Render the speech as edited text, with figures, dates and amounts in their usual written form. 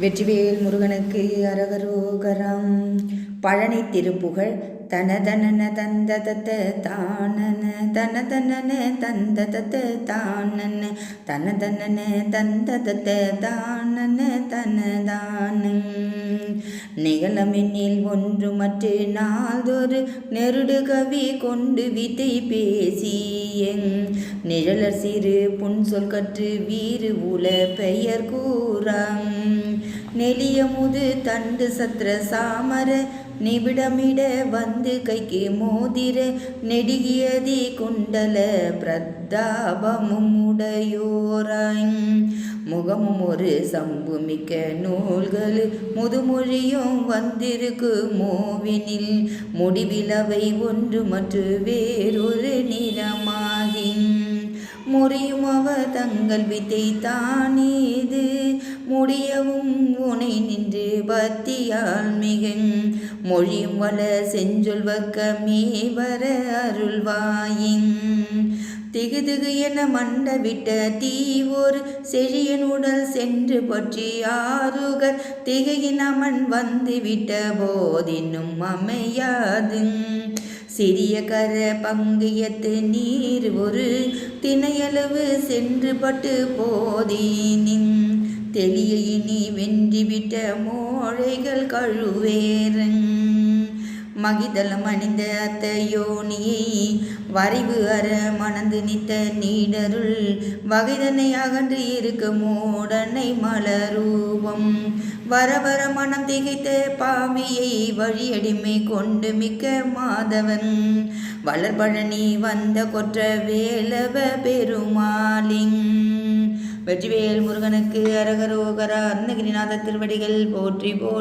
வெற்றிவேல் முருகனுக்கு அரகரோகரம். பழனி திருப்புகழ். தனதனன தந்ததத்த தானன தனதனன தந்ததத்த தானன தனதனன தந்ததத்த தானன தனதான நிகழமென்னில் ஒன்று மற்ற நாள்தொரு நெருடு கவி கொண்டு வித்தை பேசியங் நிழலர் சிறு புன்சொல் கற்று வீறு உல பெயர் கூறாங் நெளிய முது தண்டு சத்திர சாமர நிபிடமிட வந்து கைக்கு மோதிர நெடுகியதி குண்டல பிரதாபமும் உடையோராய் முகமும் ஒரு சம்பு மிக்க நூல்கள் முதுமொழியும் வந்திருக்கு மோவினில் முடிவிலவை ஒன்று மற்ற வேறொரு நிறமாகி முறியும் அவ தங்கள் வித்தை தானேது முடியவும் உனை நின்று பத்தியால் மிக மொழியும் வள செஞ்சொல் வக்கமே வர அருள்வாயின் திகுதிகு என மண்ட விட்ட தீ ஒரு செழியன் உடல் சென்று பற்றி ஆறுகள் திகையின் அமன் வந்து விட்ட போதினும் அமையாது சிறிய கர பங்கியத்து நீர் ஒரு திணையளவு சென்று பட்டு போதீனின் தெளிய இனி வென்றிவிட்ட மோழைகள் கழுவேரங் மகிதளம் அணிந்த அத்த யோனியை வரைவு அற மணந்து நித்த நீடருள் வகைதனை அகன்று இருக்க மூடனை மலரூபம் வரவர மனம் திகைத்த பாவியை வழியடிமை கொண்டு மிக்க மாதவன் வளர்பழனி வந்த கொற்ற வேலவ பெருமாளிங். வெற்றிவேல் முருகனுக்கு அரகரோகரா. அருணகிரிநாத திருவடிகள் போற்றி போற்றி.